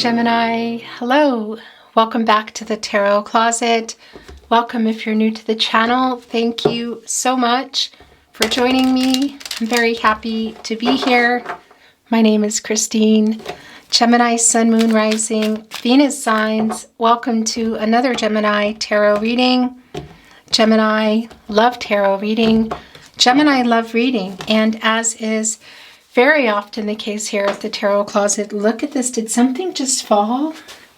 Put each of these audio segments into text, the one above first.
Gemini. Hello. Welcome back to the Tarot Closet. Welcome if you're new to the channel. Thank you so much for joining me. I'm very happy to be here. My name is Christine. Gemini, Sun, Moon, Rising, Venus signs. Welcome to another Gemini tarot reading. Gemini love tarot reading. Gemini love reading. And as is very often the case here at the Tarot Closet, look at this. Did something just fall?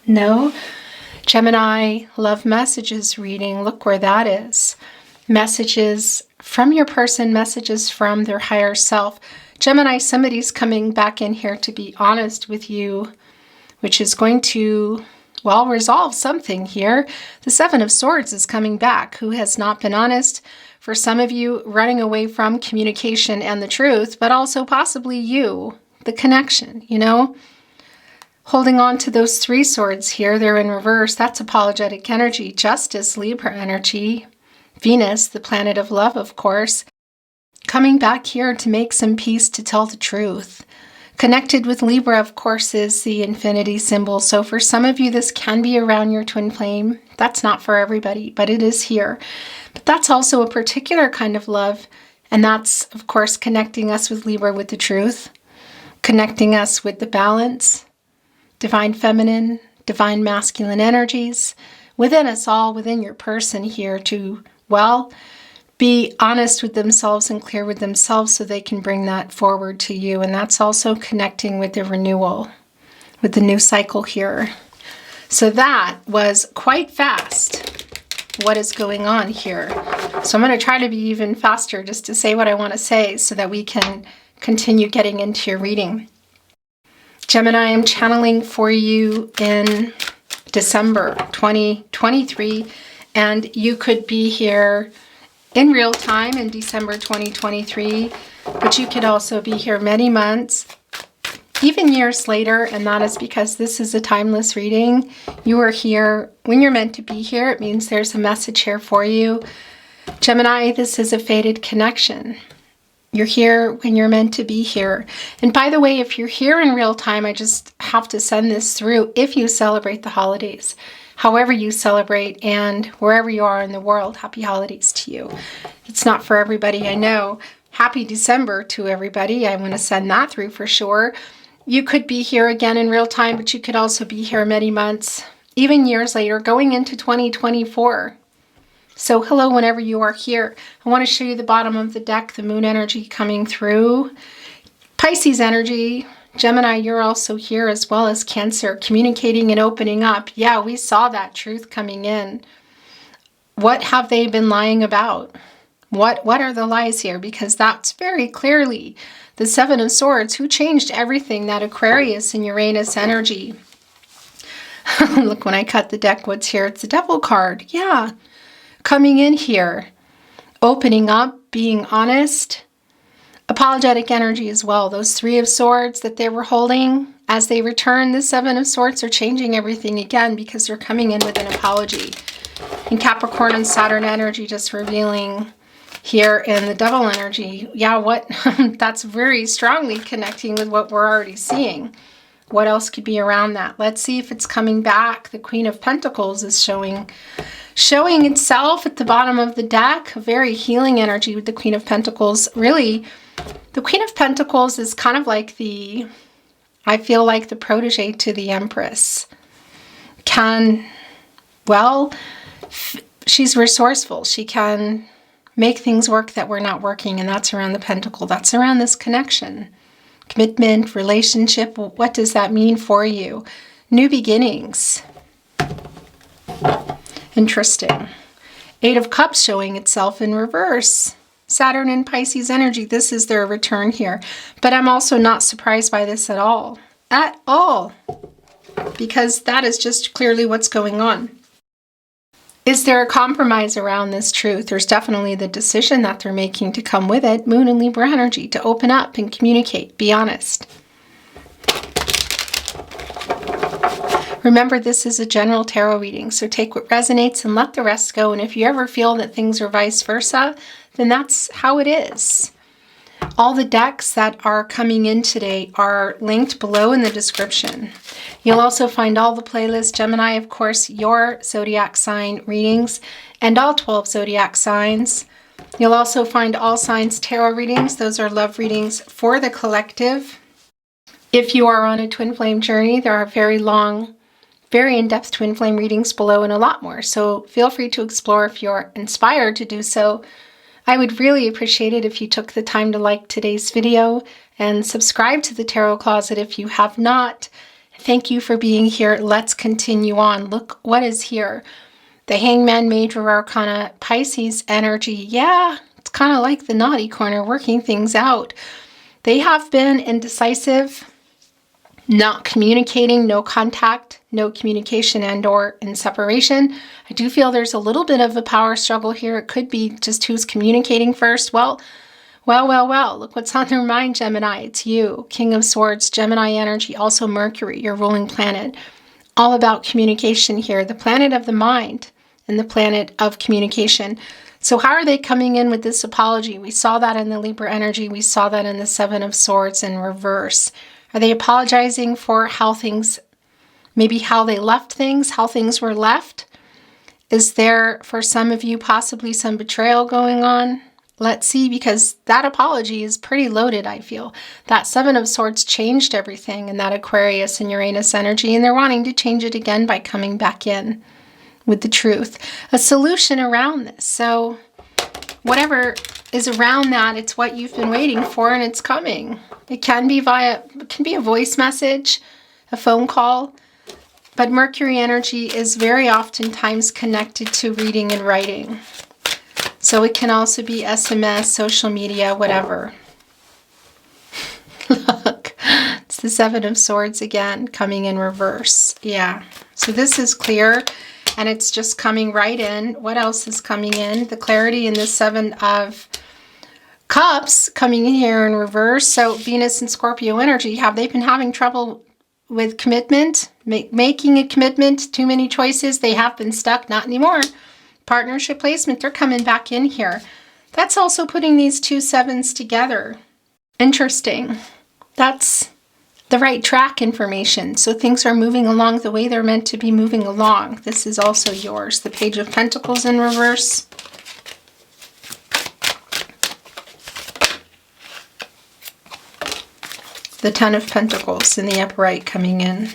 No. Gemini love messages reading. Look where that is. Messages from your person, messages from their higher self. Gemini, somebody's coming back in here to be honest with you, which is going to, well, resolve something here. The Seven of Swords is coming back. Who has not been honest? For some of you, running away from communication and the truth, but also possibly you, the connection, you know? Holding on to those three swords here, they're in reverse. That's apologetic energy. Justice, Libra energy. Venus, the planet of love, of course. Coming back here to make some peace, to tell the truth. Connected with Libra, of course, is the infinity symbol. So for some of you, this can be around your twin flame. That's not for everybody, but it is here. But that's also a particular kind of love. And that's, of course, connecting us with Libra with the truth. Connecting us with the balance. Divine feminine, divine masculine energies. Within us all, within your person here to, well, be honest with themselves and clear with themselves so they can bring that forward to you. And that's also connecting with the renewal, with the new cycle here. So that was quite fast. What is going on here? So I'm going to try to be even faster just to say what I want to say so that we can continue getting into your reading. Gemini, I'm channeling for you in December 2023, and you could be here in real time in December 2023, but you could also be here many months, even years later, and that is because this is a timeless reading. You are here when you're meant to be here. It means there's a message here for you. Gemini, this is a fated connection. You're here when you're meant to be here. And by the way, if you're here in real time, I just have to send this through if you celebrate the holidays. However you celebrate and wherever you are in the world, happy holidays to you. It's not for everybody, I know. Happy December to everybody. I want to send that through for sure. You could be here again in real time, but you could also be here many months, even years later, going into 2024. So hello whenever you are here. I want to show you the bottom of the deck, the moon energy coming through. Pisces energy. Gemini, you're also here as well as Cancer, communicating and opening up. Yeah, we saw that truth coming in. What have they been lying about? What are the lies here? Because that's very clearly the Seven of Swords, who changed everything, that Aquarius and Uranus energy. Look, when I cut the deck, what's here? It's the Devil card. Yeah, coming in here, opening up, being honest. Apologetic energy as well. Those Three of Swords that they were holding, as they return, the Seven of Swords are changing everything again because they're coming in with an apology. And Capricorn and Saturn energy just revealing here in the Devil energy. Yeah, what? That's very strongly connecting with what we're already seeing. What else could be around that? Let's see if it's coming back. The Queen of Pentacles is showing itself at the bottom of the deck. A very healing energy with the Queen of Pentacles. Really, the Queen of Pentacles is kind of like I feel like the protege to the Empress. She's resourceful. She can make things work that were not working, and that's around the pentacle. That's around this connection. Commitment, relationship. What does that mean for you? New beginnings. Interesting. Eight of Cups showing itself in reverse. Saturn and Pisces energy. This is their return here. But I'm also not surprised by this at all. At all. Because that is just clearly what's going on. Is there a compromise around this truth? There's definitely the decision that they're making to come with it. Moon and Libra energy, to open up and communicate. Be honest. Remember, this is a general tarot reading, so take what resonates and let the rest go. And if you ever feel that things are vice versa, then that's how it is. All the decks that are coming in today are linked below in the description. You'll also find all the playlists, Gemini, of course, your zodiac sign readings, and all 12 zodiac signs. You'll also find all signs tarot readings. Those are love readings for the collective. If you are on a twin flame journey, there are very long, very in-depth twin flame readings below and a lot more. So feel free to explore if you're inspired to do so. I would really appreciate it if you took the time to like today's video and subscribe to the Tarot Closet if you have not. Thank you for being here. Let's continue on. Look what is here. The Hangman, Major Arcana, Pisces energy. Yeah, it's kind of like the naughty corner, working things out. They have been indecisive, not communicating, no contact, no communication, and or in separation. I do feel there's a little bit of a power struggle here. It could be just who's communicating first. Well. Look what's on their mind, Gemini. It's you. King of Swords, Gemini energy, also Mercury, your ruling planet. All about communication here. The planet of the mind and the planet of communication. So how are they coming in with this apology? We saw that in the Libra energy. We saw that in the Seven of Swords in reverse. Are they apologizing for how things, maybe how they left things, how things were left? Is there, for some of you, possibly some betrayal going on? Let's see, because that apology is pretty loaded, I feel. That Seven of Swords changed everything in that Aquarius and Uranus energy, and they're wanting to change it again by coming back in with the truth. A solution around this. So whatever is around that, it's what you've been waiting for, and it's coming. It can be a voice message, a phone call, but Mercury energy is very oftentimes connected to reading and writing. So it can also be SMS, social media, whatever. Look, it's the Seven of Swords again, coming in reverse. Yeah, so this is clear, and it's just coming right in. What else is coming in? The clarity in the Seven of Cups coming in here in reverse. So Venus and Scorpio energy, have they been having trouble with commitment? Making a commitment, too many choices, they have been stuck, not anymore. Partnership placement, they're coming back in here. That's also putting these two sevens together. Interesting. That's the right track information. So things are moving along the way they're meant to be moving along. This is also yours. The Page of Pentacles in reverse. The Ten of Pentacles in the upright coming in.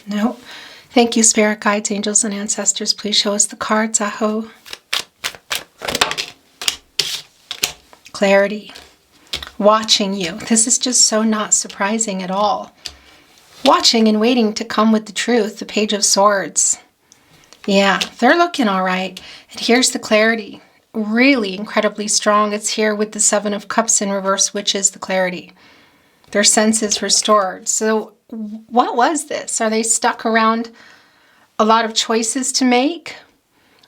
No. Thank you, Spirit Guides, Angels, and Ancestors. Please show us the cards. Aho. Clarity. Watching you. This is just so not surprising at all. Watching and waiting to come with the truth. The Page of Swords. Yeah, they're looking all right. And here's the clarity. Really incredibly strong. It's here with the Seven of Cups in reverse, which is the clarity. Their senses restored. So what was this? Are they stuck around a lot of choices to make?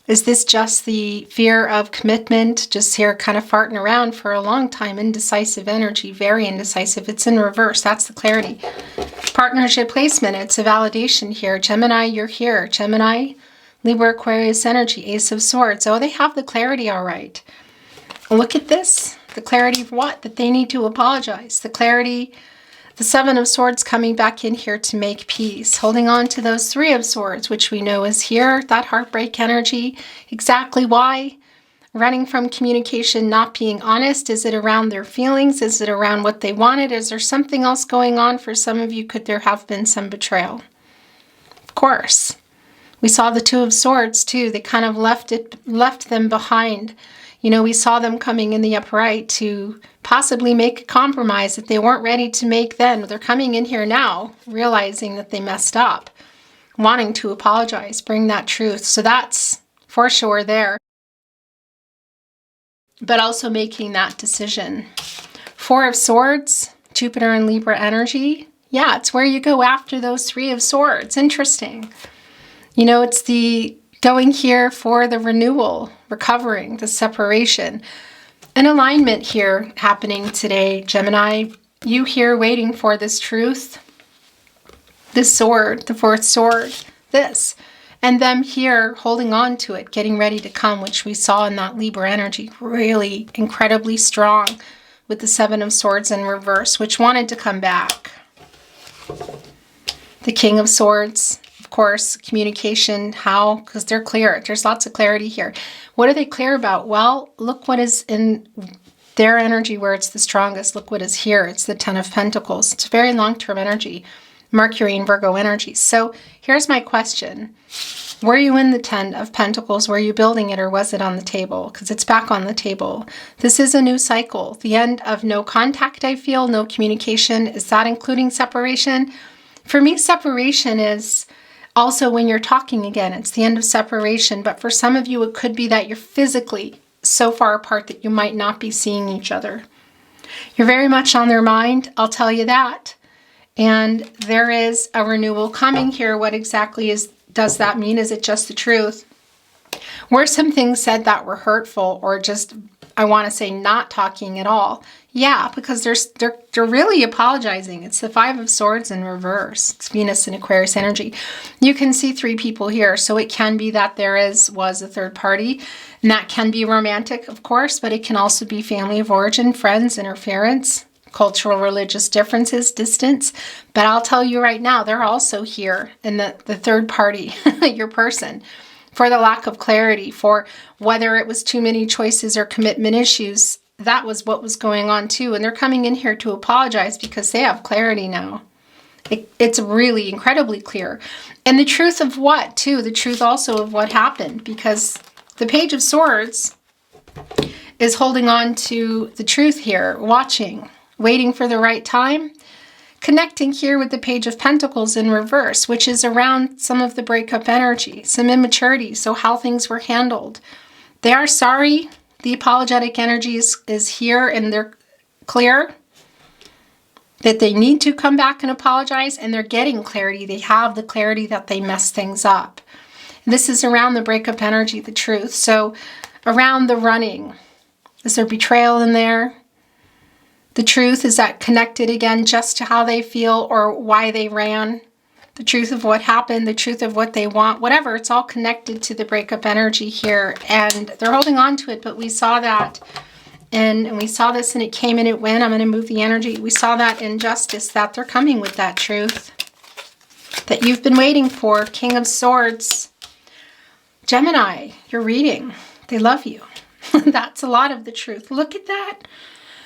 Is this just the fear of commitment? Just here kind of farting around for a long time. Indecisive energy, very indecisive. It's in reverse. That's the clarity. Partnership placement. It's a validation here. Gemini, you're here. Gemini, Libra, Aquarius energy, Ace of Swords. Oh, they have the clarity all right. Look at this. The clarity of what? That they need to apologize. The clarity. The Seven of Swords coming back in here to make peace. Holding on to those Three of Swords, which we know is here. That heartbreak energy. Exactly why? Running from communication, not being honest. Is it around their feelings? Is it around what they wanted? Is there something else going on? For some of you, could there have been some betrayal? Of course. We saw the Two of Swords too. They kind of left them behind. You know, we saw them coming in the upright to possibly make a compromise that they weren't ready to make then. They're coming in here now, realizing that they messed up, wanting to apologize, bring that truth. So that's for sure there. But also making that decision. Four of Swords, Jupiter and Libra energy. Yeah, it's where you go after those Three of Swords. Interesting. You know, it's the going here for the renewal, recovering, the separation. An alignment here happening today, Gemini. You here waiting for this truth. This sword, the fourth sword, this. and them here holding on to it, getting ready to come, which we saw in that Libra energy, really incredibly strong with the Seven of Swords in reverse, which wanted to come back. The King of Swords, of course, communication, how? Because they're clear. There's lots of clarity here. What are they clear about? Well, look what is in their energy where it's the strongest. Look what is here. It's the Ten of Pentacles. It's very long-term energy. Mercury and Virgo energy. So here's my question. Were you in the Ten of Pentacles? Were you building it, or was it on the table? Because it's back on the table. This is a new cycle. The end of no contact, I feel, no communication. Is that including separation? For me, separation is also when you're talking again. It's the end of separation. But for some of you, it could be that you're physically so far apart that you might not be seeing each other. You're very much on their mind, I'll tell you that. And there is a renewal coming here. What exactly does that mean? Is it just the truth? Were some things said that were hurtful, or just, I want to say, not talking at all? Yeah, because they're really apologizing. It's the Five of Swords in reverse. It's Venus and Aquarius energy. You can see three people here, so it can be that was a third party, and that can be romantic, of course, but it can also be family of origin, friends, interference, cultural, religious differences, distance. But I'll tell you right now, they're also here in the third party, your person, for the lack of clarity, for whether it was too many choices or commitment issues. That was what was going on too. And they're coming in here to apologize because they have clarity now. It's really incredibly clear. And the truth of what too? The truth also of what happened, because the Page of Swords is holding on to the truth here, watching, waiting for the right time, connecting here with the Page of Pentacles in reverse, which is around some of the breakup energy, some immaturity, so how things were handled. They are sorry. The apologetic energy is here, and they're clear that they need to come back and apologize, and they're getting clarity. They have the clarity that they messed things up. This is around the breakup energy, the truth. So around the running, is there betrayal in there? The truth, is that connected again just to how they feel or why they ran? The truth of what happened, the truth of what they want, whatever, it's all connected to the breakup energy here, and they're holding on to it. But we saw that, and we saw this, and it came and it went. I'm going to move the energy. We saw that in Justice, that they're coming with that truth that you've been waiting for. King of Swords. Gemini, you're reading. They love you. That's a lot of the truth. Look at that.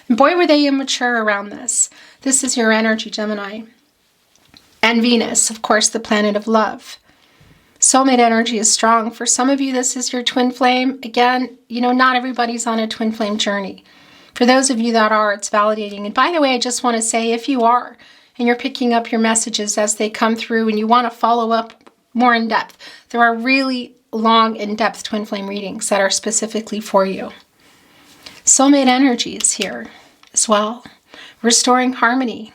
And boy, were they immature around this. This is your energy, Gemini. And Venus, of course, the planet of love. Soulmate energy is strong. For some of you, this is your twin flame. Again, you know, not everybody's on a twin flame journey. For those of you that are, it's validating. And by the way, I just want to say, if you are, and you're picking up your messages as they come through, and you want to follow up more in depth, there are really long, in-depth twin flame readings that are specifically for you. Soulmate energy is here as well. Restoring harmony.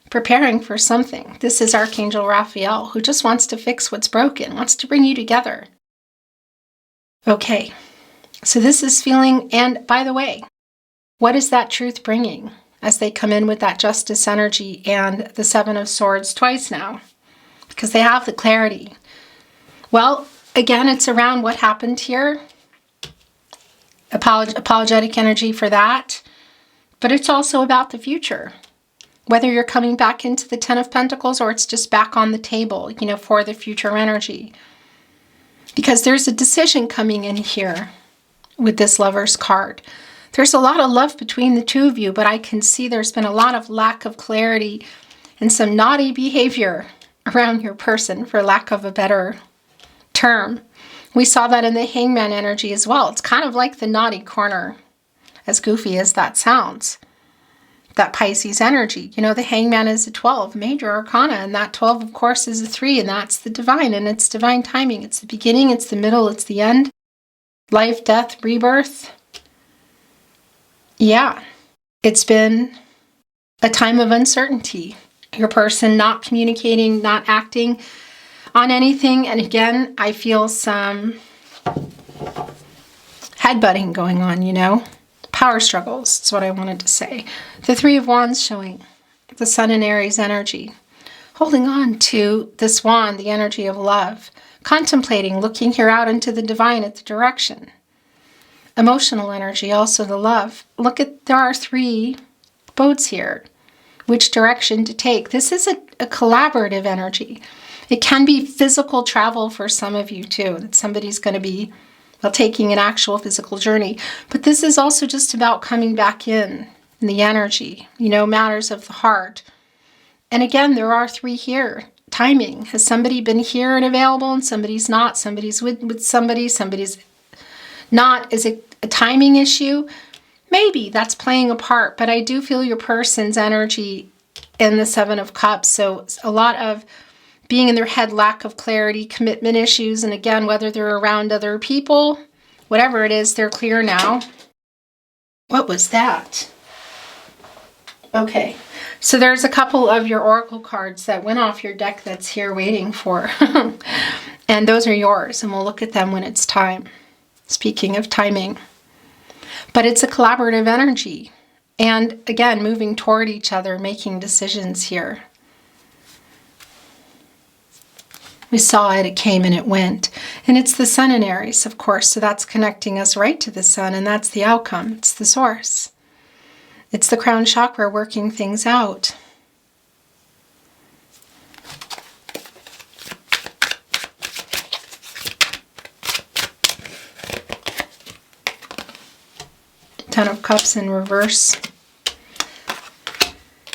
Preparing for something. This is Archangel Raphael, who just wants to fix what's broken, wants to bring you together. Okay, so this is feeling, and by the way, what is that truth bringing as they come in with that Justice energy and the Seven of Swords twice now? Because they have the clarity. Well, again, it's around what happened here. Apologetic energy for that. But it's also about the future. Whether you're coming back into the Ten of Pentacles or it's just back on the table, you know, for the future energy. Because there's a decision coming in here with this Lover's card. There's a lot of love between the two of you, but I can see there's been a lot of lack of clarity and some naughty behavior around your person, for lack of a better term. We saw that in the Hangman energy as well. It's kind of like the naughty corner, as goofy as that sounds. That Pisces energy. You know, the Hangman is a 12, major arcana, and that 12, of course, is a 3, and that's the divine, and it's divine timing. It's the beginning, it's the middle, it's the end. Life, death, rebirth. Yeah, it's been a time of uncertainty. Your person not communicating, not acting on anything, and again, I feel some headbutting going on, you know? Power struggles, that's what I wanted to say. The Three of Wands showing the Sun and Aries energy. holding on to this wand, the energy of love, contemplating, looking here out into the divine at the direction. Emotional energy, also the love. Look at, there are 3 boats here. Which direction to take? This is a collaborative energy. It can be physical travel for some of you too. That somebody's going to be, well, taking an actual physical journey. But this is also just about coming back in the energy, matters of the heart. And again, there are 3 here. Timing. Has somebody been here and available and somebody's not? Somebody's with somebody, somebody's not. Is it a timing issue? Maybe that's playing a part, but I do feel your person's energy in the 7 of Cups. So a lot of being in their head, lack of clarity, commitment issues. And again, whether they're around other people, whatever it is, they're clear now. What was that? Okay, so there's a couple of your oracle cards that went off your deck that's here waiting for. And those are yours, and we'll look at them when it's time. Speaking of timing. But it's a collaborative energy. And again, moving toward each other, making decisions here. We saw it, it came and it went. And it's the sun in Aries, of course, so that's connecting us right to the sun, and that's the outcome. It's the source. It's the crown chakra working things out. Ten of Cups in reverse.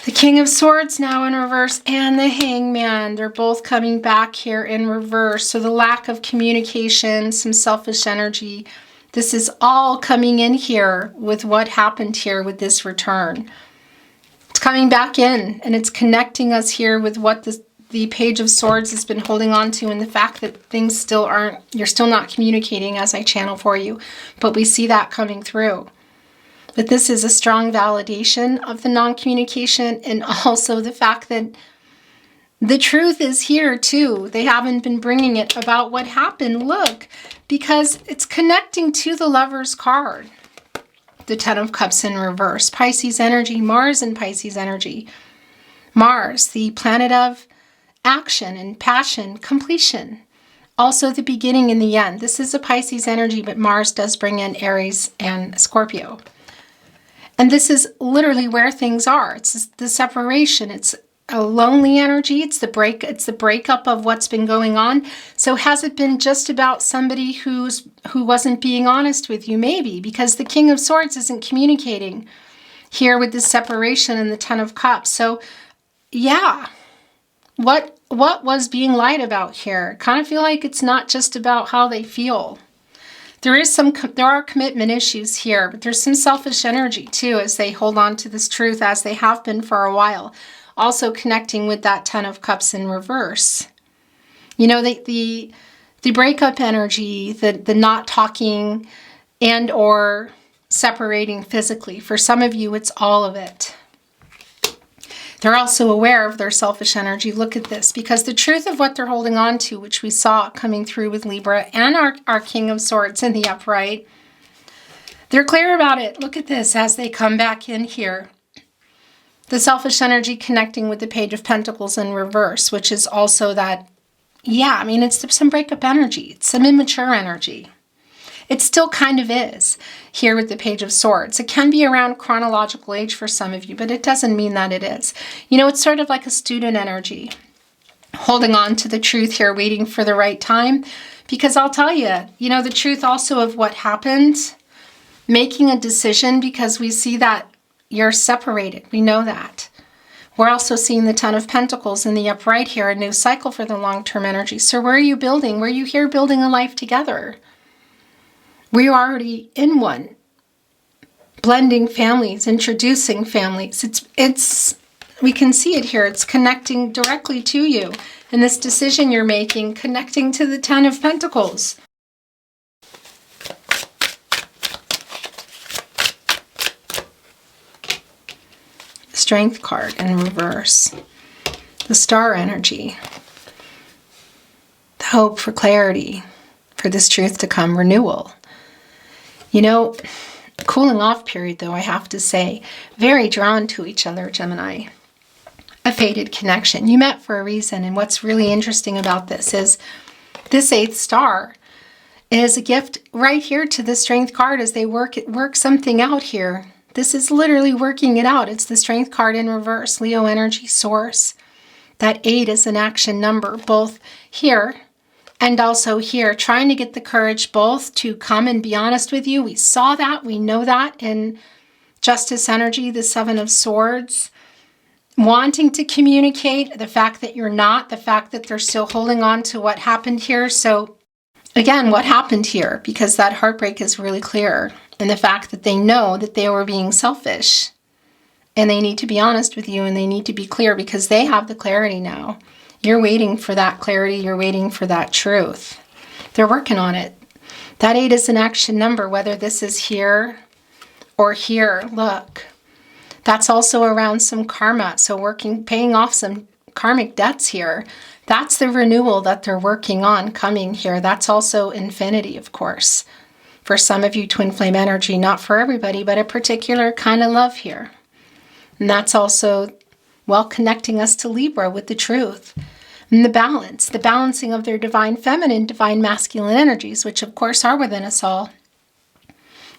The King of Swords now in reverse, and the Hangman. They're both coming back here in reverse. So the lack of communication, some selfish energy. This is all coming in here with what happened here with this return. It's coming back in, and it's connecting us here with what the Page of Swords has been holding on to, and the fact that things still aren't, you're still not communicating as I channel for you. But we see that coming through. But this is a strong validation of the non-communication, and also the fact that the truth is here too. They haven't been bringing it about what happened. Look, because it's connecting to the Lover's card. The Ten of Cups in reverse. Pisces energy, Mars in Pisces energy. Mars, the planet of action and passion, completion. Also the beginning and the end. This is a Pisces energy, but Mars does bring in Aries and Scorpio. And this is literally where things are. It's the separation. It's a lonely energy. It's the breakup of what's been going on. So has it been just about somebody who wasn't being honest with you? Maybe, because the King of Swords isn't communicating here with the separation and the Ten of Cups. So yeah, what was being lied about here? Kind of feel like it's not just about how they feel. There are commitment issues here, but there's some selfish energy too as they hold on to this truth, as they have been for a while. Also connecting with that Ten of Cups in reverse. You know, the breakup energy, the not talking and or separating physically. For some of you, it's all of it. They're also aware of their selfish energy. Look at this, because the truth of what they're holding on to, which we saw coming through with Libra and our King of Swords in the upright, they're clear about it. Look at this as they come back in here. The selfish energy connecting with the Page of Pentacles in reverse, which is also that, yeah, I mean, it's some breakup energy. It's some immature energy. It still kind of is here with the Page of Swords. It can be around chronological age for some of you, but it doesn't mean that it is. You know, it's sort of like a student energy, holding on to the truth here, waiting for the right time. Because I'll tell you, you know, the truth also of what happened, making a decision, because we see that you're separated. We know that. We're also seeing the Ten of Pentacles in the upright here, a new cycle for the long-term energy. So where are you building? Were you here building a life together? Were you already in one? Blending families, introducing families. We can see it here. It's connecting directly to you. And this decision you're making, connecting to the Ten of Pentacles. Strength card in reverse. The Star energy. The hope for clarity, for this truth to come, renewal. You know, cooling off period though, I have to say. Very drawn to each other, Gemini. a fated connection. You met for a reason. And what's really interesting about this is this 8th star is a gift right here to the Strength card as they work something out here. This is literally working it out. It's the Strength card in reverse, Leo energy source. That 8 is an action number, both here and also here, trying to get the courage both to come and be honest with you. We saw that, we know that in Justice energy, the 7 of Swords. Wanting to communicate, the fact that you're not, the fact that they're still holding on to what happened here. So again, what happened here? Because that heartbreak is really clear. And the fact that they know that they were being selfish. And they need to be honest with you and they need to be clear because they have the clarity now. You're waiting for that clarity. You're waiting for that truth. They're working on it. That 8 is an action number, whether this is here or here. Look, that's also around some karma. So paying off some karmic debts here. That's the renewal that they're working on coming here. That's also infinity, of course. For some of you, twin flame energy, not for everybody, but a particular kind of love here. And that's also, well, connecting us to Libra with the truth. And the balancing of their divine feminine, divine masculine energies, which of course are within us all.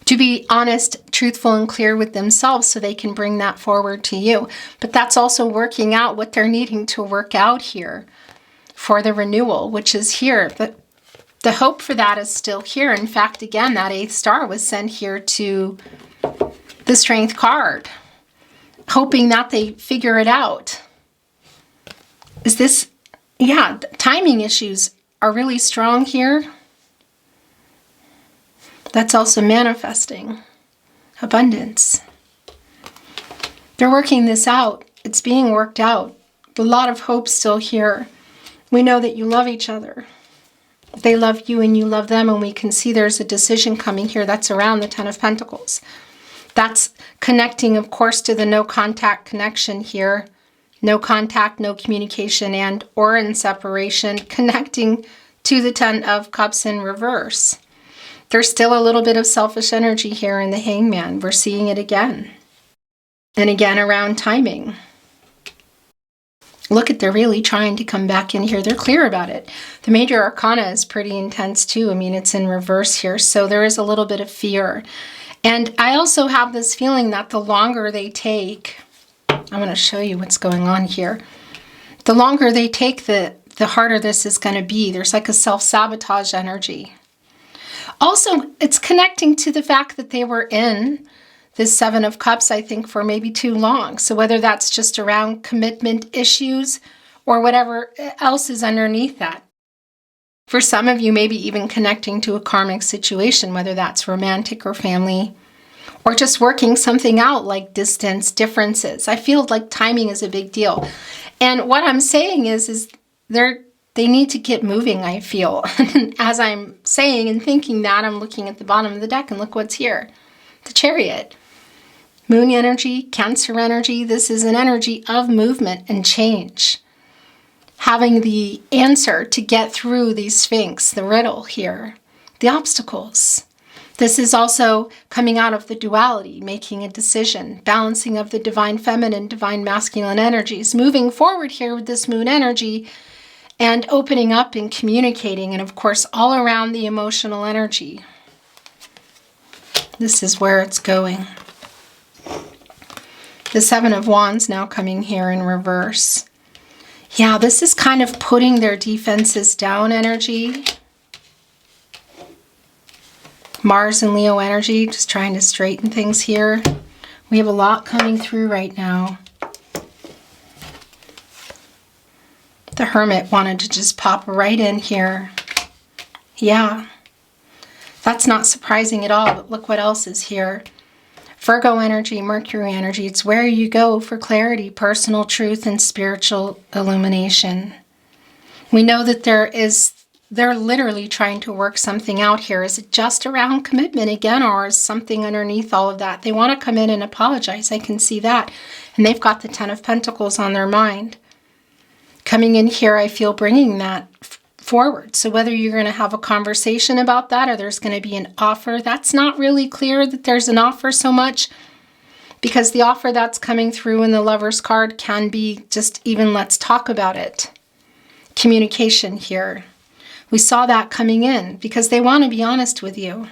To be honest, truthful, and clear with themselves so they can bring that forward to you. But that's also working out what they're needing to work out here for the renewal, which is here. But the hope for that is still here. In fact, again, that 8th star was sent here to the Strength card, hoping that they figure it out. Is this, yeah, timing issues are really strong here. That's also manifesting abundance. They're working this out. It's being worked out. A lot of hope still here. We know that you love each other. They love you and you love them, and we can see there's a decision coming here that's around the 10 of Pentacles. That's connecting, of course, to the no contact connection here. No contact, no communication, and or in separation, connecting to the 10 of Cups in reverse. There's still a little bit of selfish energy here in the Hangman. We're seeing it again. And again around timing. Look at, they're really trying to come back in here. They're clear about it. The Major Arcana is pretty intense too. I mean, it's in reverse here. So there is a little bit of fear. And I also have this feeling that the longer they take, I'm going to show you what's going on here. The longer they take, the harder this is going to be. There's like a self-sabotage energy. Also, it's connecting to the fact that they were in this 7 of Cups, I think, for maybe too long. So whether that's just around commitment issues or whatever else is underneath that. For some of you, maybe even connecting to a karmic situation, whether that's romantic or family, or just working something out like distance, differences. I feel like timing is a big deal. And what I'm saying is they need to get moving, I feel. As I'm saying and thinking that, I'm looking at the bottom of the deck and look what's here. The Chariot. Moon energy, Cancer energy. This is an energy of movement and change. Having the answer to get through the Sphinx, the riddle here, the obstacles. This is also coming out of the duality, making a decision, balancing of the divine feminine, divine masculine energies, moving forward here with this moon energy, and opening up and communicating, and of course, all around the emotional energy. This is where it's going. The 7 of Wands now coming here in reverse. Yeah, this is kind of putting their defenses down energy. Mars and Leo energy, just trying to straighten things here. We have a lot coming through right now. The Hermit wanted to just pop right in here. Yeah, that's not surprising at all, but look what else is here. Virgo energy, Mercury energy, it's where you go for clarity, personal truth, and spiritual illumination. We know that they're literally trying to work something out here. Is it just around commitment again, or is something underneath all of that? They want to come in and apologize. I can see that. And they've got the 10 of Pentacles on their mind. Coming in here, I feel bringing that forward. So whether you're going to have a conversation about that or there's going to be an offer, that's not really clear that there's an offer so much. Because the offer that's coming through in the Lover's card can be just even let's talk about it. Communication here. We saw that coming in because they want to be honest with you.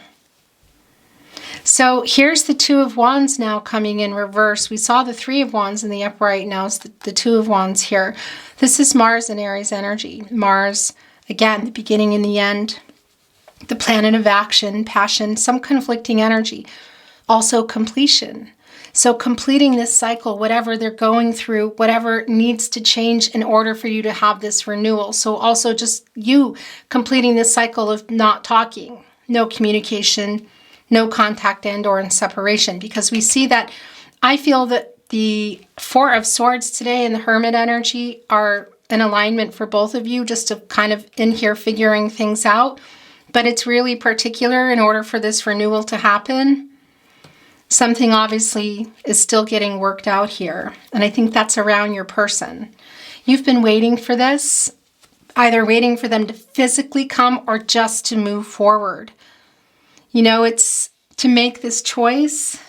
So here's the Two of Wands now coming in reverse. We saw the Three of Wands in the upright. Now it's the Two of Wands here. This is Mars and Aries energy. Mars, again, the beginning and the end. The planet of action, passion, some conflicting energy. Also completion. So completing this cycle, whatever they're going through, whatever needs to change in order for you to have this renewal. So also just you completing this cycle of not talking, no communication, no contact and or in separation. Because we see that, I feel that the Four of Swords today and the Hermit energy are in alignment for both of you, just to kind of in here figuring things out. But it's really particular in order for this renewal to happen. Something obviously is still getting worked out here. And I think that's around your person. You've been waiting for this, either waiting for them to physically come or just to move forward. You know, it's to make this choice.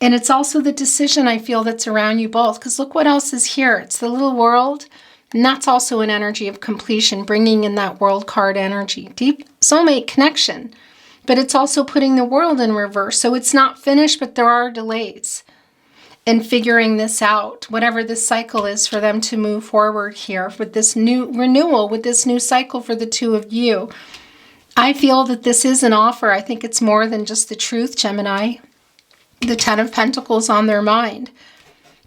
And it's also the decision, I feel, that's around you both. Because look what else is here. It's the little world. And that's also an energy of completion, bringing in that world card energy. Deep soulmate connection. But it's also putting the world in reverse. So it's not finished, but there are delays in figuring this out. Whatever this cycle is for them to move forward here with this new renewal, with this new cycle for the two of you. I feel that this is an offer. I think it's more than just the truth, Gemini. The Ten of Pentacles on their mind.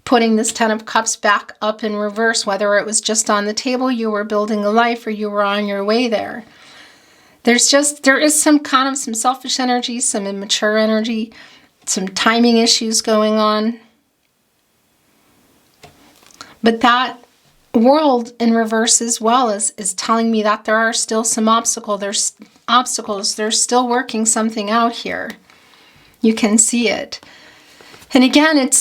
Putting this Ten of Cups back up in reverse, whether it was just on the table, you were building a life, or you were on your way there. There is some selfish energy, some immature energy, some timing issues going on. But that world in reverse as well is telling me that there are still some obstacles. They're still working something out here. You can see it. And again,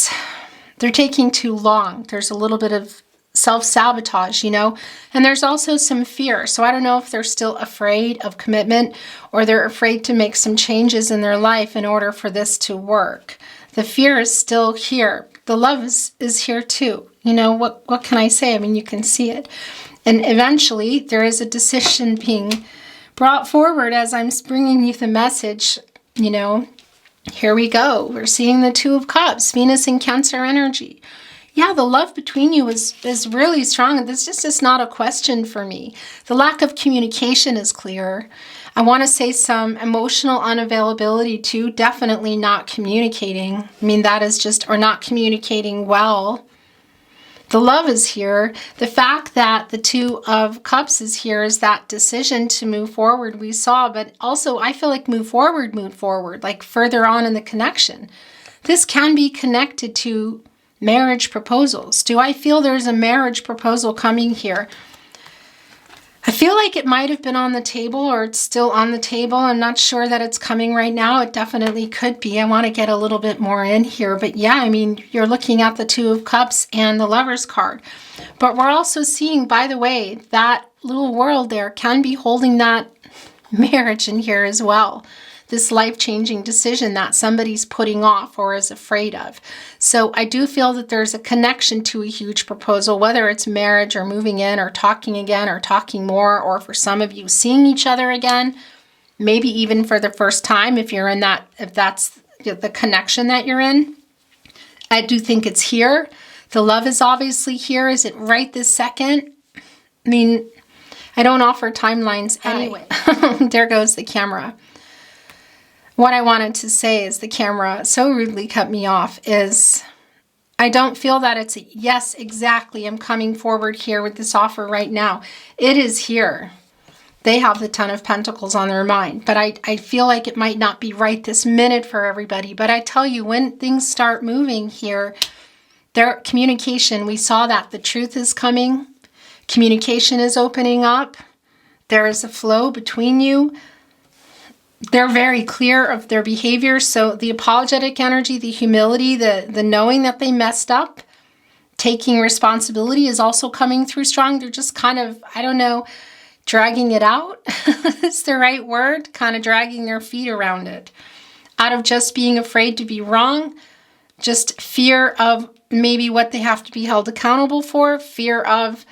they're taking too long. There's a little bit of self-sabotage, you know, and there's also some fear. So I don't know if they're still afraid of commitment, or they're afraid to make some changes in their life in order for this to work. The fear is still here. The love is here too. You know, what can I say? I mean, you can see it. And eventually there is a decision being brought forward as I'm bringing you the message, you know. Here we go. We're seeing the Two of Cups, Venus and Cancer energy. Yeah, the love between you is really strong. This just is not a question for me. The lack of communication is clear. I want to say some emotional unavailability too. Definitely not communicating. I mean, that is just, or not communicating well. The love is here. The fact that the Two of Cups is here is that decision to move forward we saw, but also I feel like move forward, like further on in the connection. This can be connected to marriage proposals. Do I feel there's a marriage proposal coming here? I feel like it might have been on the table, or it's still on the table. I'm not sure that it's coming right now. It definitely could be. I want to get a little bit more in here. But yeah, I mean, you're looking at the Two of Cups and the Lover's card. But we're also seeing, by the way, that little world there can be holding that marriage in here as well. This life-changing decision that somebody's putting off or is afraid of. So I do feel that there's a connection to a huge proposal, whether it's marriage or moving in or talking again or talking more, or for some of you seeing each other again, maybe even for the first time if you're in that, if that's the connection that you're in. I do think it's here. The love is obviously here. Is it right this second? I mean, I don't offer timelines anyway. There goes the camera. What I wanted to say is the camera so rudely cut me off is I don't feel that it's a, yes, exactly, I'm coming forward here with this offer right now. It is here. They have the Ten of Pentacles on their mind, but I feel like it might not be right this minute for everybody. But I tell you, when things start moving here, their communication, we saw that the truth is coming. Communication is opening up. There is a flow between you. They're very clear of their behavior. So the apologetic energy, the humility, the knowing that they messed up, taking responsibility is also coming through strong. They're just kind of, I don't know, dragging it out. Is the right word? Kind of dragging their feet around it. Out of just being afraid to be wrong, just fear of maybe what they have to be held accountable for, fear of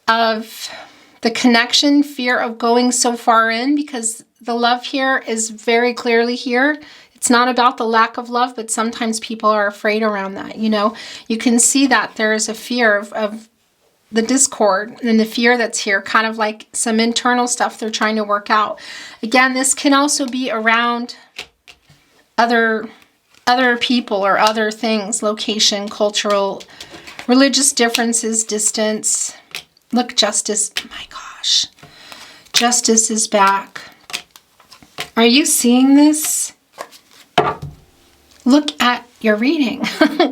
the connection, fear of going so far in, because the love here is very clearly here. It's not about the lack of love, but sometimes people are afraid around that, you know. You can see that there is a fear of the discord and the fear that's here, kind of like some internal stuff they're trying to work out. Again, this can also be around other people or other things, location, cultural, religious differences, distance. Look, justice, my gosh, justice is back. Are you seeing this? Look at your reading,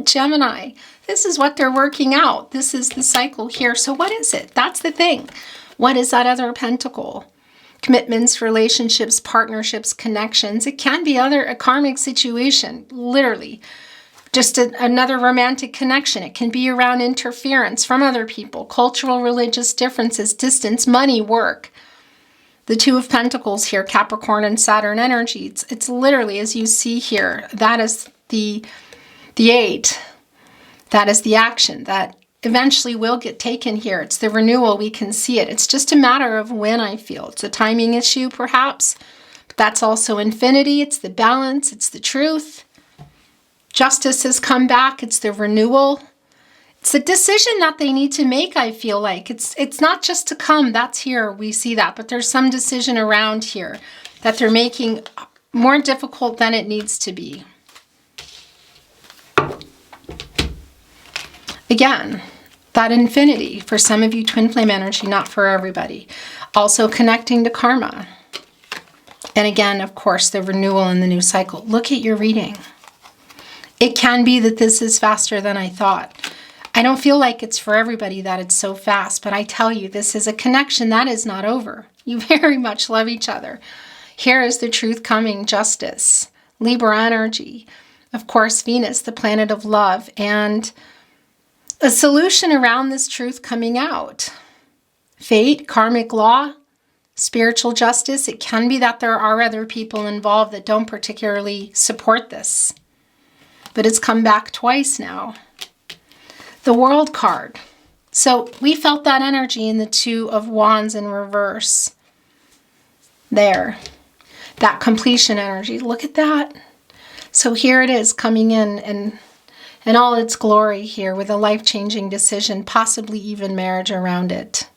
Gemini. This is what they're working out. This is the cycle here. So what is it? That's the thing. What is that other pentacle? Commitments, relationships, partnerships, connections. It can be a karmic situation, literally. Just another romantic connection. It can be around interference from other people, cultural, religious differences, distance, money, work. The Two of Pentacles here, Capricorn and Saturn energy. It's literally, as you see here, that is the 8. That is the action that eventually will get taken here. It's the renewal. We can see it. It's just a matter of when, I feel. It's a timing issue, perhaps. But that's also infinity. It's the balance. It's the truth. Justice has come back. It's the renewal. It's a decision that they need to make, I feel like. It's not just to come. That's here. We see that. But there's some decision around here that they're making more difficult than it needs to be. Again, that infinity. For some of you, twin flame energy, not for everybody. Also connecting to karma. And again, of course, the renewal and the new cycle. Look at your reading. It can be that this is faster than I thought. I don't feel like it's for everybody that it's so fast, but I tell you, this is a connection that is not over. You very much love each other. Here is the truth coming, justice, Libra energy. Of course, Venus, the planet of love, and a solution around this truth coming out. Fate, karmic law, spiritual justice. It can be that there are other people involved that don't particularly support this. But it's come back twice now. The World card. So we felt that energy in the Two of Wands in reverse. There. That completion energy. Look at that. So here it is coming in and all its glory here with a life-changing decision, possibly even marriage around it.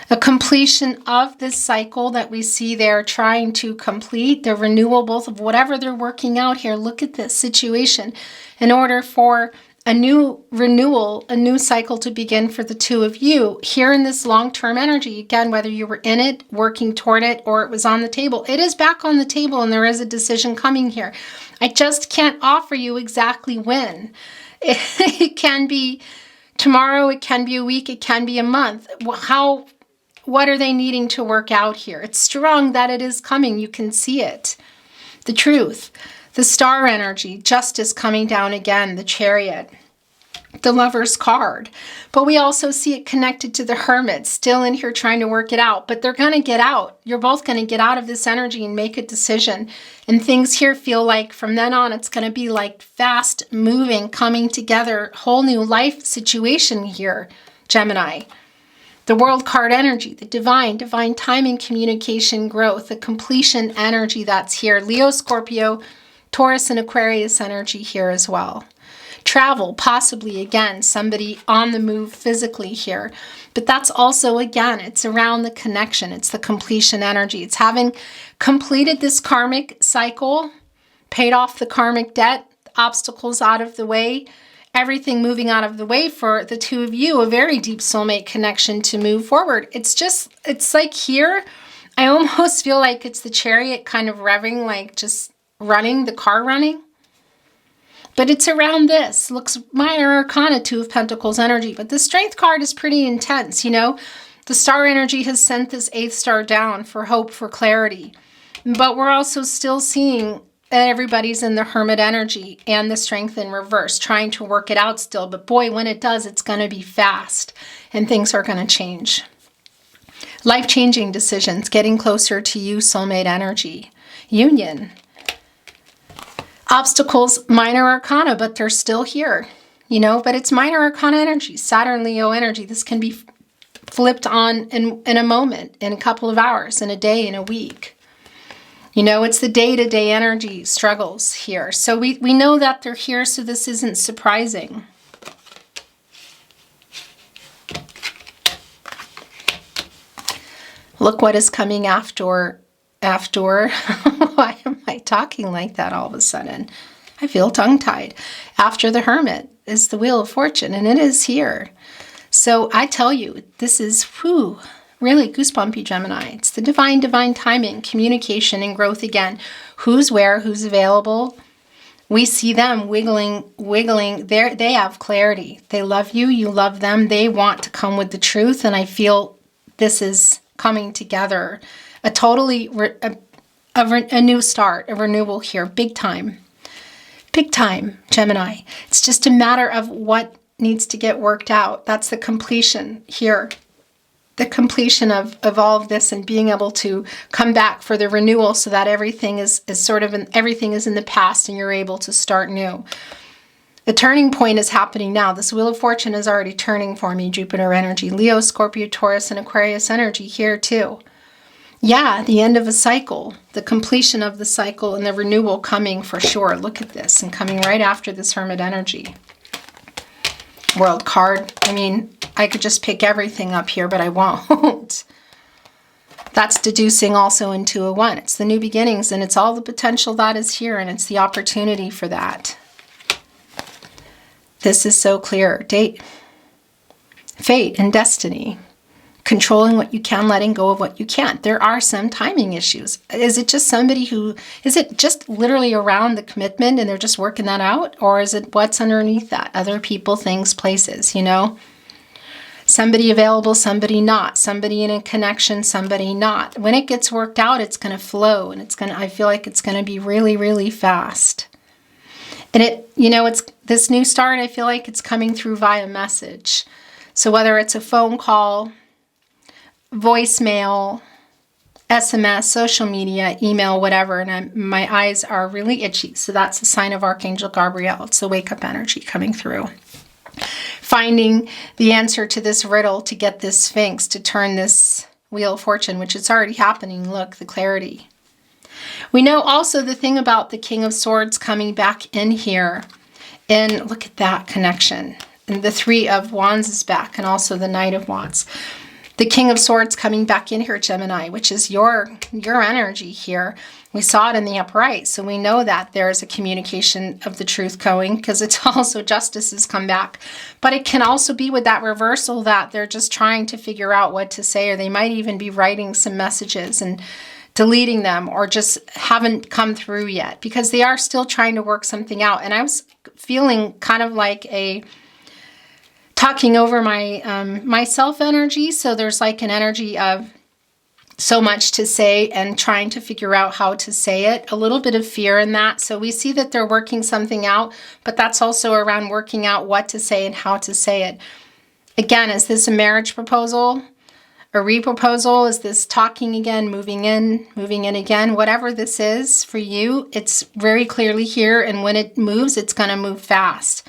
A completion of this cycle that we see they're trying to complete, the renewal both of whatever they're working out here. Look at this situation. In order for a new renewal, a new cycle to begin for the two of you, here in this long-term energy, again, whether you were in it, working toward it, or it was on the table, it is back on the table and there is a decision coming here. I just can't offer you exactly when. It can be tomorrow, it can be a week, it can be a month. What are they needing to work out here? It's strong that it is coming. You can see it. The truth. The star energy, justice coming down again, the chariot, the Lover's card. But we also see it connected to the Hermit, still in here trying to work it out. But they're going to get out. You're both going to get out of this energy and make a decision. And things here feel like from then on, it's going to be like fast moving, coming together, whole new life situation here, Gemini. The World card energy, the divine timing, communication, growth, the completion energy that's here. Leo, Scorpio, Taurus and Aquarius energy here as well. Travel, possibly, again, somebody on the move physically here. But that's also, again, it's around the connection. It's the completion energy. It's having completed this karmic cycle, paid off the karmic debt, obstacles out of the way, everything moving out of the way for the two of you, a very deep soulmate connection to move forward. It's like here, I almost feel like it's the chariot kind of revving, like just running, the car running. But it's around this. Looks minor arcana, Two of Pentacles energy. But the Strength card is pretty intense, you know. The star energy has sent this 8th star down for hope, for clarity. But we're also still seeing that everybody's in the Hermit energy and the Strength in reverse, trying to work it out still. But boy, when it does, it's going to be fast and things are going to change. Life-changing decisions, getting closer to you, soulmate energy. Union. obstacles, minor arcana, but they're still here, you know, but it's minor arcana energy, Saturn, Leo energy. This can be flipped on in a moment, in a couple of hours, in a day, in a week. You know, it's the day-to-day energy struggles here. So we know that they're here, so this isn't surprising. Look what is coming after. Why am I talking like that all of a sudden? I feel tongue-tied. After the Hermit is the Wheel of Fortune, and it is here. So I tell you, this is, whew, really goosebumpy, Gemini. It's the divine timing, communication, and growth again. Who's where, who's available. We see them wiggling. They have clarity. They love you, you love them. They want to come with the truth, and I feel this is coming together. A new start, a renewal here, big time, Gemini. It's just a matter of what needs to get worked out. That's the completion here, the completion of all of this, and being able to come back for the renewal, so that everything is everything is in the past and you're able to start new. The turning point is happening now. This Wheel of Fortune is already turning for me. Jupiter energy, Leo, Scorpio, Taurus, and Aquarius energy here too. Yeah, the end of a cycle, the completion of the cycle, and the renewal coming for sure. Look at this, and coming right after this Hermit energy. World card. I mean, I could just pick everything up here, but I won't. That's deducing also into a 1. It's the new beginnings, and it's all the potential that is here, and it's the opportunity for that. This is so clear. Fate and destiny. Controlling what you can, letting go of what you can't. There are some timing issues. Is it just is it just literally around the commitment and they're just working that out? Or is it what's underneath that? Other people, things, places, you know? Somebody available, somebody not. Somebody in a connection, somebody not. When it gets worked out, it's going to flow, and I feel like it's going to be really, really fast. And it's this new start, I feel like it's coming through via message. So whether it's a phone call, voicemail, SMS, social media, email, whatever, and my eyes are really itchy. So that's a sign of Archangel Gabriel. It's the wake-up energy coming through. Finding the answer to this riddle, to get this Sphinx, to turn this Wheel of Fortune, which is already happening. Look, the clarity. We know also the thing about the King of Swords coming back in here. And look at that connection. And the Three of Wands is back, and also the Knight of Wands. The King of Swords coming back in here, Gemini, which is your energy here. We saw it in the upright, so we know that there is a communication of the truth going, because it's also justice has come back. But it can also be with that reversal that they're just trying to figure out what to say, or they might even be writing some messages and deleting them, or just haven't come through yet, because they are still trying to work something out. And I was feeling kind of like talking over myself energy. So there's like an energy of so much to say and trying to figure out how to say it. A little bit of fear in that. So we see that they're working something out, but that's also around working out what to say and how to say it. Again, is this a marriage proposal? A reproposal? Is this talking again, moving in again? Whatever this is for you, it's very clearly here. And when it moves, it's going to move fast.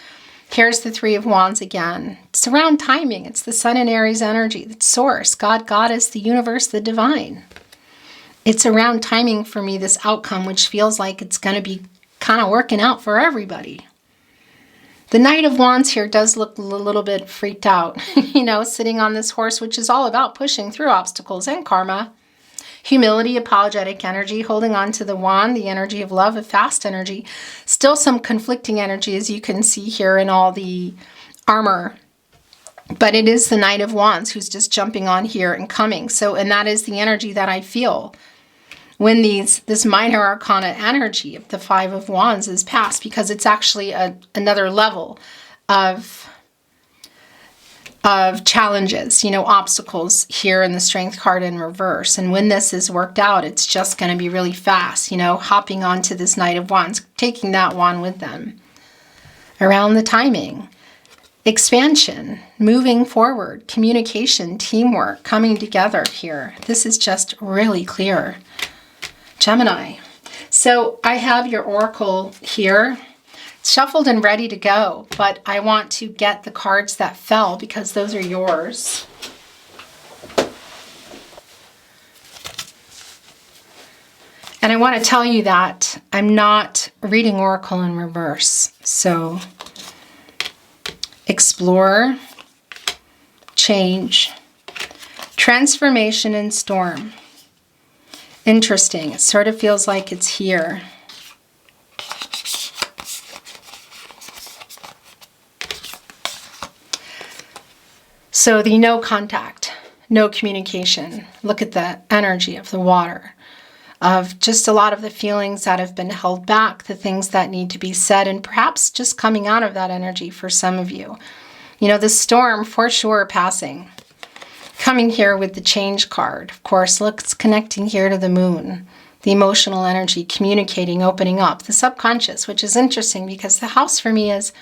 Here's the Three of Wands again. It's around timing. It's the Sun and Aries energy. It's source, God, Goddess, the universe, the divine. It's around timing for me, this outcome, which feels like it's going to be kind of working out for everybody. The Knight of Wands here does look a little bit freaked out, sitting on this horse, which is all about pushing through obstacles and karma. Humility, apologetic energy, holding on to the wand, the energy of love, a fast energy. Still some conflicting energy, as you can see here in all the armor. But it is the Knight of Wands who's just jumping on here and coming. And that is the energy that I feel when this minor arcana energy of the Five of Wands is passed, because it's actually another level of challenges, obstacles here in the Strength card in reverse. And when this is worked out, it's just going to be really fast, hopping onto this Knight of Wands, taking that wand with them. Around the timing, expansion, moving forward, communication, teamwork, coming together here. This is just really clear. Gemini. So I have your oracle here, shuffled and ready to go, but I want to get the cards that fell because those are yours. And I want to tell you that I'm not reading oracle in reverse. So explore, change, transformation, and storm. Interesting. It sort of feels like it's here. So the no contact, no communication. Look at the energy of the water, of just a lot of the feelings that have been held back, the things that need to be said, and perhaps just coming out of that energy for some of you. You know, the storm for sure passing. Coming here with the change card. Of course, look, it's connecting here to the moon. The emotional energy, communicating, opening up. The subconscious, which is interesting because the house for me is,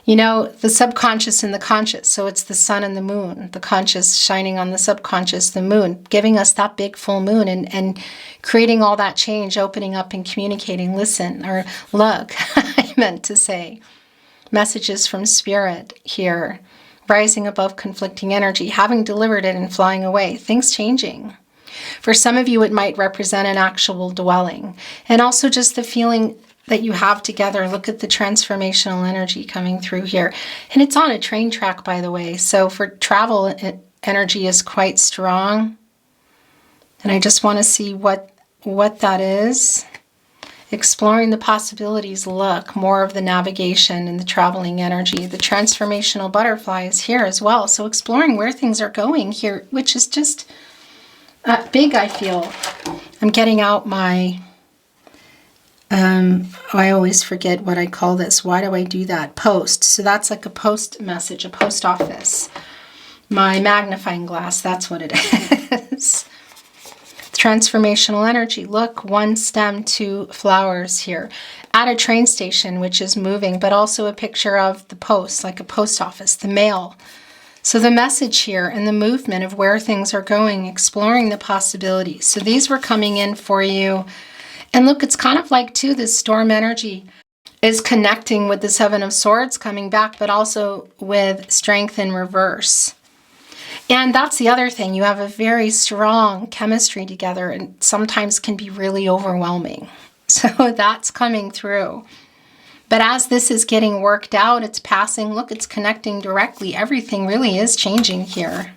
you know, the subconscious and the conscious. So it's the sun and the moon, the conscious shining on the subconscious, the moon, giving us that big full moon and creating all that change, opening up and communicating. Listen, or look, I meant to say. Messages from spirit here, rising above conflicting energy, having delivered it and flying away, things changing. For some of you, it might represent an actual dwelling, and also just the feeling that you have together. Look at the transformational energy coming through here. And it's on a train track, by the way. So for travel, energy is quite strong. And I just want to see what that is. Exploring the possibilities. Look, more of the navigation and the traveling energy. The transformational butterfly is here as well. So exploring where things are going here, which is just big, I feel. I'm getting out my... I always forget what I call this. Why do I do that? Post. So that's like a post message, a post office. My magnifying glass, that's what it is. Transformational energy. Look, one stem, two flowers here. At a train station, which is moving, but also a picture of the post, like a post office, the mail. So the message here and the movement of where things are going, exploring the possibilities. So these were coming in for you. And look, it's kind of like, too, this storm energy is connecting with the Seven of Swords coming back, but also with strength in reverse. And that's the other thing. You have a very strong chemistry together and sometimes can be really overwhelming. So that's coming through. But as this is getting worked out, it's passing. Look, it's connecting directly. Everything really is changing here.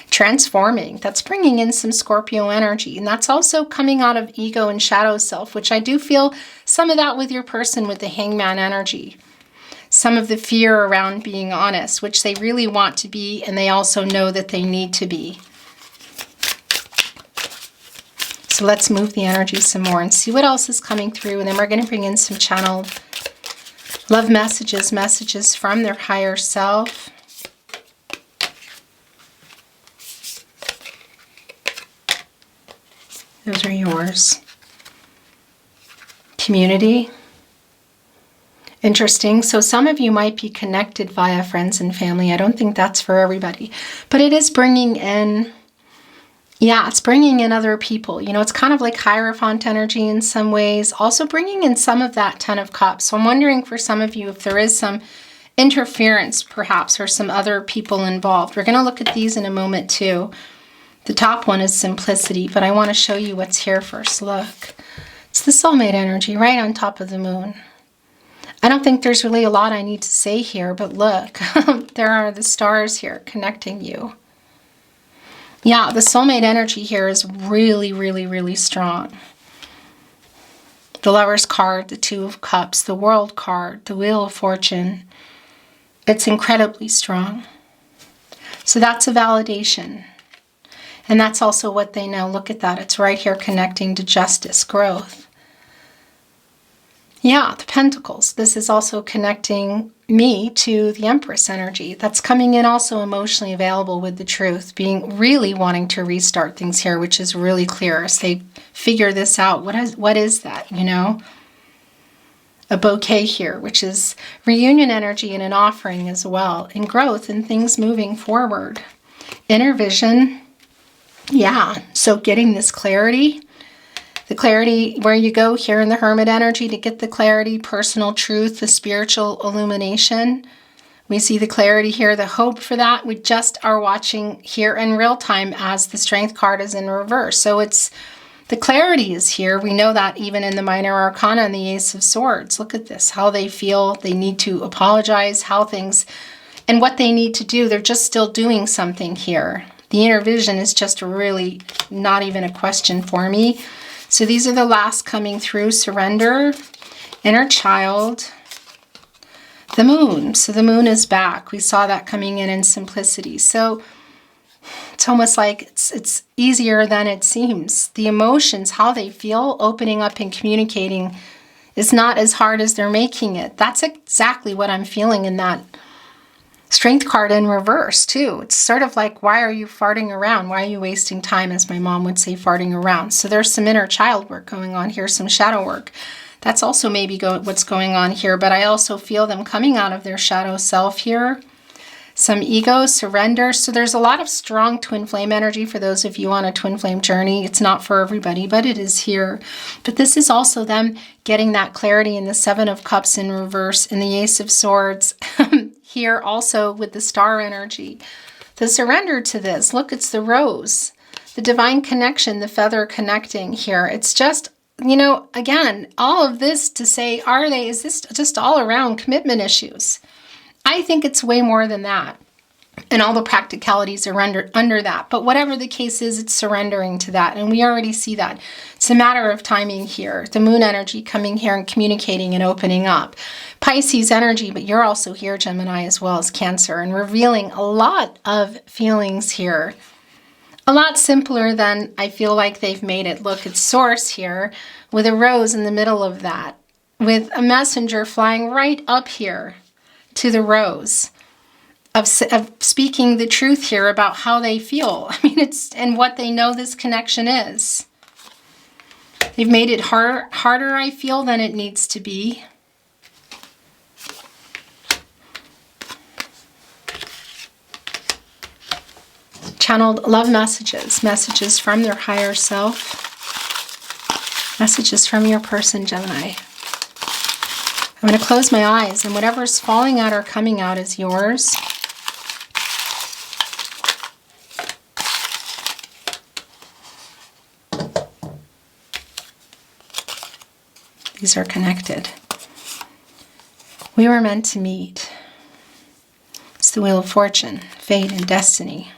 Transforming. That's bringing in some Scorpio energy. And that's also coming out of ego and shadow self, which I do feel some of that with your person with the hangman energy. Some of the fear around being honest, which they really want to be, and they also know that they need to be. So let's move the energy some more and see what else is coming through. And then we're going to bring in some channeled love messages, messages from their higher self. Those are yours. Community. Interesting. So some of you might be connected via friends and family. I don't think that's for everybody. But it is bringing in, it's bringing in other people. You know, it's kind of like Hierophant energy in some ways. Also bringing in some of that Ten of Cups. So I'm wondering for some of you if there is some interference perhaps or some other people involved. We're going to look at these in a moment too. The top one is simplicity, but I want to show you what's here first. Look, it's the soulmate energy right on top of the moon. I don't think there's really a lot I need to say here, but look, there are the stars here connecting you. Yeah, the soulmate energy here is really, really, really strong. The Lover's card, the Two of Cups, the World card, the Wheel of Fortune. It's incredibly strong. So that's a validation. And that's also what they know. Look at that. It's right here connecting to justice, growth. Yeah, the Pentacles. This is also connecting me to the Empress energy. That's coming in also emotionally available with the truth, being really wanting to restart things here, which is really clear as they figure this out. What is that, you know? A bouquet here, which is reunion energy and an offering as well, and growth and things moving forward. Inner vision. Yeah, so getting this clarity, The clarity, where you go here in the Hermit energy to get the clarity, personal truth, the spiritual illumination. We see the clarity here, the hope for that. We just are watching here in real time as the Strength card is in reverse. So it's the clarity is here. We know that even in the Minor Arcana and the Ace of Swords. Look at this, how they feel. They need to apologize, how things, and what they need to do. They're just still doing something here. The inner vision is just really not even a question for me. So these are the last coming through. Surrender, inner child, the moon. So the moon is back. We saw that coming in simplicity. So it's almost like it's easier than it seems. The emotions, how they feel, opening up and communicating is not as hard as they're making it. That's exactly what I'm feeling in that Strength card in reverse too. It's sort of like, why are you farting around? Why are you wasting time, as my mom would say, farting around? So there's some inner child work going on here, some shadow work. That's also maybe what's going on here, but I also feel them coming out of their shadow self here. Some ego, surrender. So there's a lot of strong twin flame energy for those of you on a twin flame journey. It's not for everybody, but it is here. But this is also them getting that clarity in the Seven of Cups in reverse, in the Ace of Swords. Here also with the star energy. The surrender to this. Look, it's the rose. The divine connection, the feather connecting here. It's just, you know, again, all of this to say, is this just all around commitment issues? I think it's way more than that. And all the practicalities are under that. But whatever the case is, it's surrendering to that. And we already see that. It's a matter of timing here. The moon energy coming here and communicating and opening up. Pisces energy, but you're also here, Gemini, as well as Cancer, and revealing a lot of feelings here. A lot simpler than I feel like they've made it. Look, it's Source here with a rose in the middle of that, with a messenger flying right up here to the rose. Of speaking the truth here about how they feel. I mean, and what they know this connection is. They've made it harder, I feel, than it needs to be. Channeled love messages, messages from their higher self, messages from your person, Gemini. I'm going to close my eyes, and whatever's falling out or coming out is yours. These are connected. We were meant to meet. It's the Wheel of Fortune, fate, and destiny.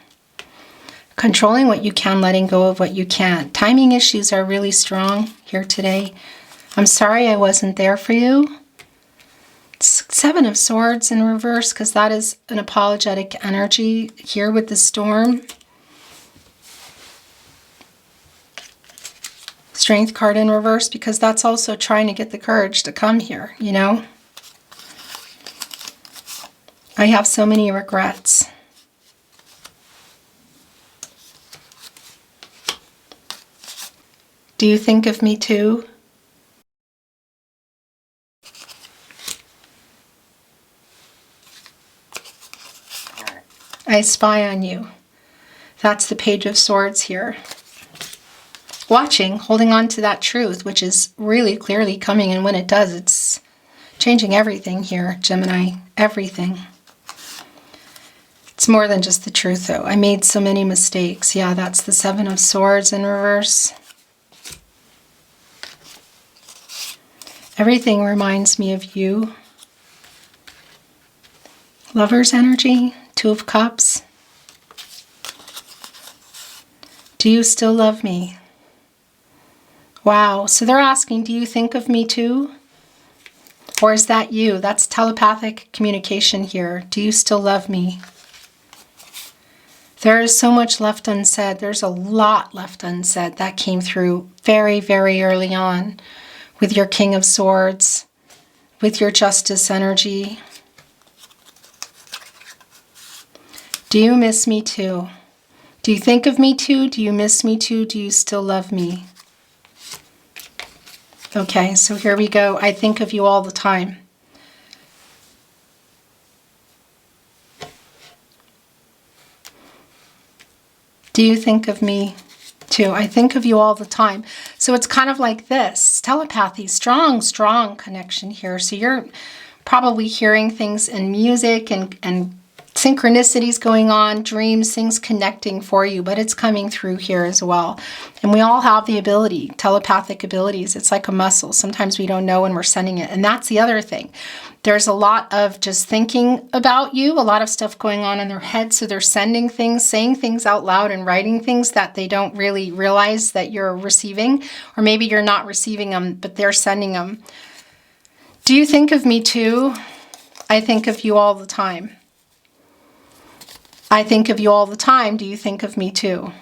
Controlling what you can, letting go of what you can't. Timing issues are really strong here today. I'm sorry I wasn't there for you. Seven of Swords in reverse, because that is an apologetic energy here with the storm. Strength card in reverse, because that's also trying to get the courage to come here, you know. I have so many regrets. Do you think of me too? I spy on you. That's the Page of Swords here. Watching, holding on to that truth, which is really clearly coming, and when it does, it's changing everything here, Gemini. Everything. It's more than just the truth, though. I made so many mistakes. Yeah, that's the Seven of Swords in reverse. Everything reminds me of you. Lover's energy, Two of Cups. Do you still love me? Wow, so they're asking, do you think of me too? Or is that you? That's telepathic communication here. Do you still love me? There is so much left unsaid. There's a lot left unsaid. That came through very, very early on with your King of Swords, with your Justice energy. Do you miss me too? Do you think of me too? Do you miss me too? Do you still love me? Okay, so here we go. I think of you all the time. Do you think of me? too. I think of you all the time. So it's kind of like this, telepathy, strong, strong connection here. So you're probably hearing things in music and synchronicities going on, dreams, things connecting for you, but it's coming through here as well. And we all have the ability, telepathic abilities. It's like a muscle. Sometimes we don't know when we're sending it. And that's the other thing. There's a lot of just thinking about you, a lot of stuff going on in their head. So they're sending things, saying things out loud and writing things that they don't really realize that you're receiving, or maybe you're not receiving them, but they're sending them. Do you think of me too? I think of you all the time. I think of you all the time. Do you think of me too?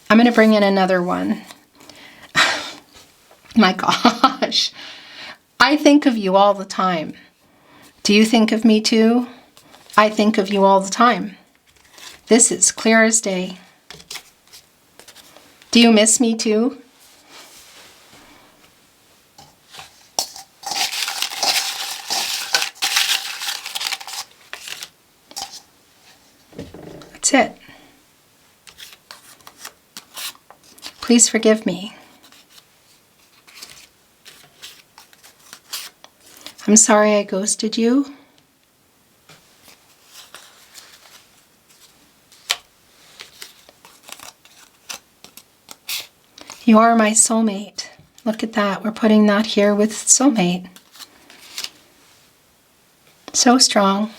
I'm going to bring in another one. My gosh. I think of you all the time. Do you think of me too? I think of you all the time. This is clear as day. Do you miss me too? That's it. Please forgive me. I'm sorry I ghosted you. You are my soulmate. Look at that. We're putting that here with soulmate. So strong.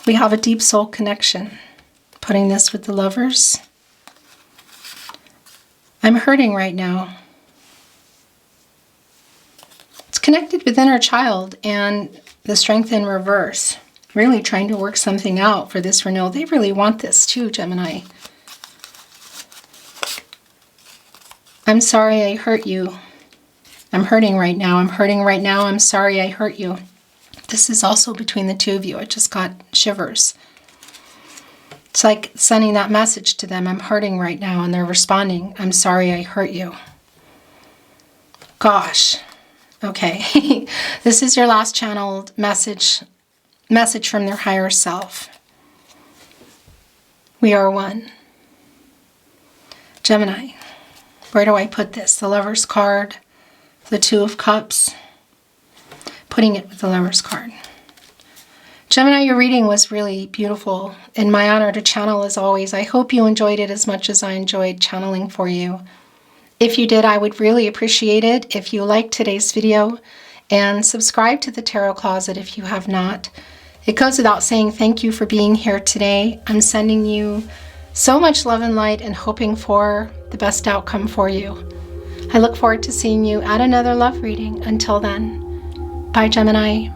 We have a deep soul connection. Putting this with the Lovers. I'm hurting right now. It's connected with inner child and the Strength in reverse. Really trying to work something out for this renewal. They really want this too, Gemini. I'm sorry I hurt you. I'm hurting right now. I'm hurting right now. I'm sorry I hurt you. This is also between the two of you. I just got shivers. It's like sending that message to them. I'm hurting right now. And they're responding. I'm sorry I hurt you. Gosh. Okay. This is your last channeled message from their higher self. We are one. Gemini. Where do I put this? The Lover's card. The Two of Cups. Putting it with the Lover's card. Gemini, your reading was really beautiful. In my honor to channel as always. I hope you enjoyed it as much as I enjoyed channeling for you. If you did, I would really appreciate it if you liked today's video, and subscribe to the Tarot Closet if you have not. It goes without saying thank you for being here today. I'm sending you so much love and light and hoping for the best outcome for you. I look forward to seeing you at another love reading. Until then, bye Gemini.